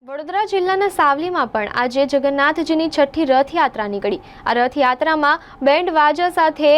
વડોદરા જિલ્લાના સાવલીમાં પણ આજે જગન્નાથજીની છઠ્ઠી રથયાત્રા નીકળી। આ રથયાત્રામાં બેન્ડ વાજા સાથે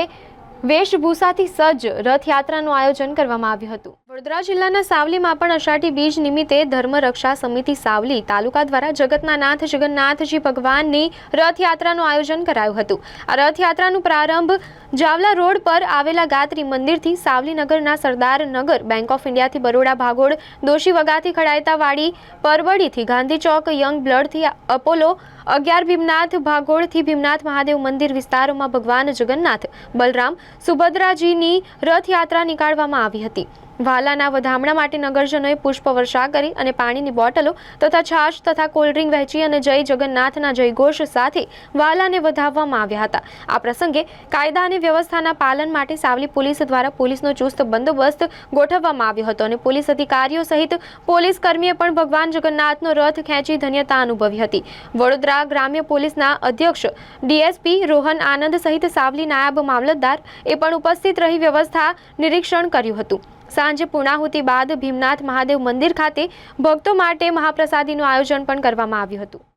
વેશભૂષાથી સજ્જ રથયાત્રાનું આયોજન કરવામાં આવ્યું હતું। વડોદરા જિલ્લાના સાવલીમાં પણ અષાઢી બીજ નિમિત્તે ધર્મરક્ષા સમિતિ સાવલી તાલુકા દ્વારા જગતના નાથ જગન્નાથજી ભગવાનની રથયાત્રાનું આયોજન કરાયું હતું। આ રથયાત્રાનો પ્રારંભ જાવલા રોડ પર આવેલા ગાત્રી મંદિરથી સાવલીનગરના સરદાર નગર, બેંક ઓફ ઇન્ડિયાથી બરોડા ભાગોળ, દોશી વગાથી ખડાયતાવાડી, પરવડીથી ગાંધી ચોક, યંગ બ્લડથી અપોલો 11, ભીમનાથ ભાગોળથી ભીમનાથ મહાદેવ મંદિર વિસ્તારોમાં ભગવાન જગન્નાથ, બલરામ, સુભદ્રાજીની રથયાત્રા નીકાળવામાં આવી હતી। વાલાના વધામણા માટે નગરજનોએ પુષ્પવર્ષા કરી અને પાણીની બોટલો તથા છાશ તથા કોલ્ડ્રિંક વહેંચી અને જય જગન્નાથના જયઘોષ સાથે વાલાને વધાવવામાં આવ્યા હતા। આ પ્રસંગે કાયદા અને વ્યવસ્થાના પાલન માટે સાવલી પોલીસ દ્વારા પોલીસનો ચુસ્ત બંદોબસ્ત ગોઠવવામાં આવ્યો હતો અને પોલીસ અધિકારીઓ સહિત પોલીસ કર્મીએ પણ ભગવાન જગન્નાથનો રથ ખેંચી ધન્યતા અનુભવી હતી। વડોદરા ગ્રામ્ય પોલીસના અધ્યક્ષ ડીએસપી રોહન આનંદ સહિત સાવલી નાયબ મામલતદાર એ પણ ઉપસ્થિત રહી વ્યવસ્થા નિરીક્ષણ કર્યું હતું। સાંજે પૂર્ણાહુતિ બાદ ભીમનાથ મહાદેવ મંદિર ખાતે ભક્તો માટે મહાપ્રસાદીનું આયોજન પણ કરવામાં આવ્યું હતું।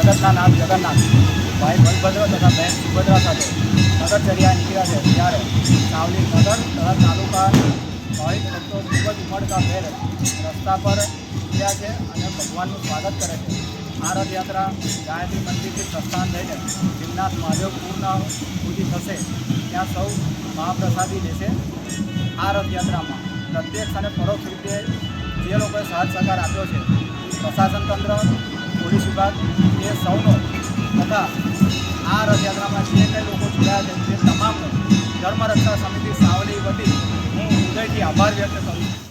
જગતના નાથ જગન્નાથ ભાઈ બલભદ્ર તથા બહેન સુભદ્રા સાથે નગરચર્યા નીકળ્યા છે ત્યારે સાવલી નગર તથા તાલુકા ભાવિક ભક્તો ખૂબ જ ઉમળકાભેર રસ્તા પર નીકળ્યા છે અને ભગવાનનું સ્વાગત કરે છે। આ રથયાત્રા ગાયત્રી મંદિરથી પ્રસ્થાન લઈને ભીમનાથ મહાદેવ પૂર્ણ સુધી થશે, ત્યાં સૌ મહાપ્રસાદી લેશે। આ રથયાત્રામાં પ્રત્યક્ષ અને પરોક્ષ રીતે જે લોકોએ સાથ સહકાર આપ્યો છે, પ્રશાસન તંત્ર, પોલીસ વિભાગ એ સૌનો તથા આ રથયાત્રામાં જે કંઈ લોકો જોડાયા છે તે તમામનો ધર્મરક્ષા સમિતિ સાવલી વતી હું હૃદયથી આભાર વ્યક્ત કરું છું।